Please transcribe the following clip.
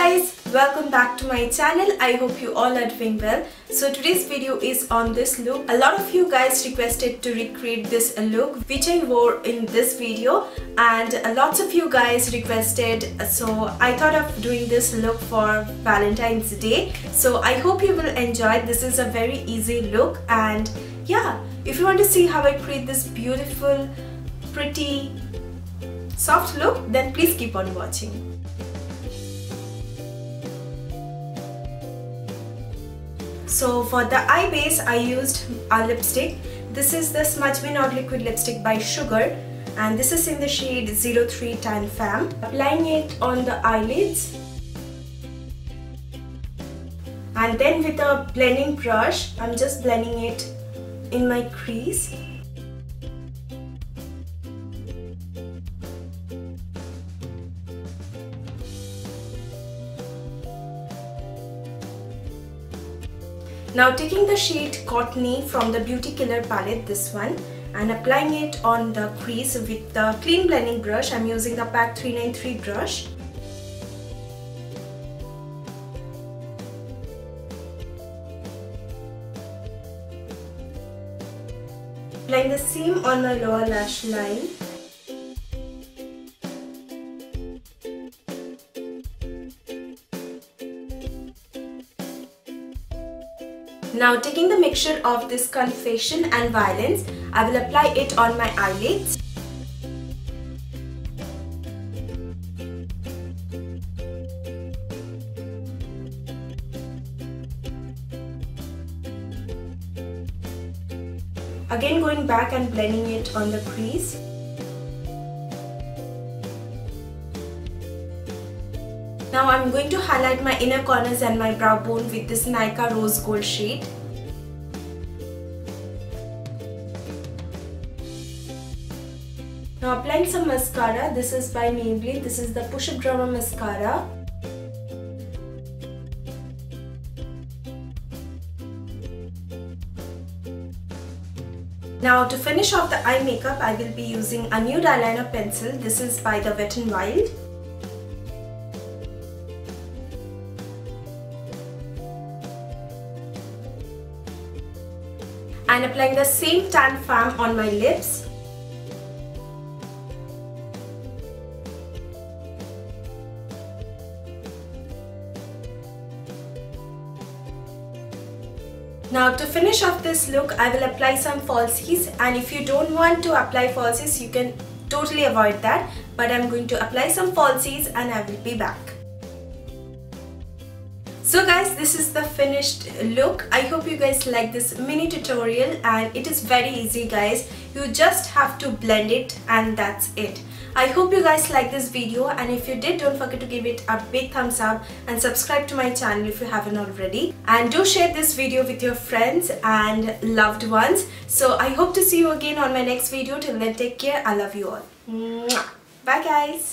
guys, welcome back to my channel. I hope you all are doing well. So today's video is on this look. A lot of you guys requested to recreate this look which I wore in this video, and lots of you guys requested, so I thought of doing this look for Valentine's Day. So I hope you will enjoy. This is a very easy look, and yeah, if you want to see how I create this beautiful, pretty, soft look, then please keep on watching. So for the eye base, I used a lipstick. This is the SMUDGE Nude Liquid Lipstick by Sugar, and this is in the shade 03 Tan Femme. Applying it on the eyelids, and then with a blending brush, I'm just blending it in my crease. Now taking the shade Cottony from the Beauty Killer palette, this one, and applying it on the crease with the clean blending brush. I'm using the PAC 393 brush. Applying the same on my lower lash line. Now taking the mixture of this Confession and Violence, I will apply it on my eyelids. Again going back and blending it on the crease. Now I'm going to highlight my inner corners and my brow bone with this Nika Rose Gold shade. Now applying some mascara. This is by Maybelline. This is the Push Up Drama Mascara. Now to finish off the eye makeup, I will be using a nude eyeliner pencil. This is by the Wet n Wild. And applying the same Tan Femme on my lips. Now to finish off this look, I will apply some falsies, and if you don't want to apply falsies, you can totally avoid that, but I'm going to apply some falsies and I will be back. So guys, this is the finished look. I hope you guys like this mini tutorial, and it is very easy guys. You just have to blend it and that's it. I hope you guys like this video, and if you did, don't forget to give it a big thumbs up and subscribe to my channel if you haven't already. And do share this video with your friends and loved ones. So I hope to see you again on my next video. Till then, take care. I love you all. Mwah. Bye guys.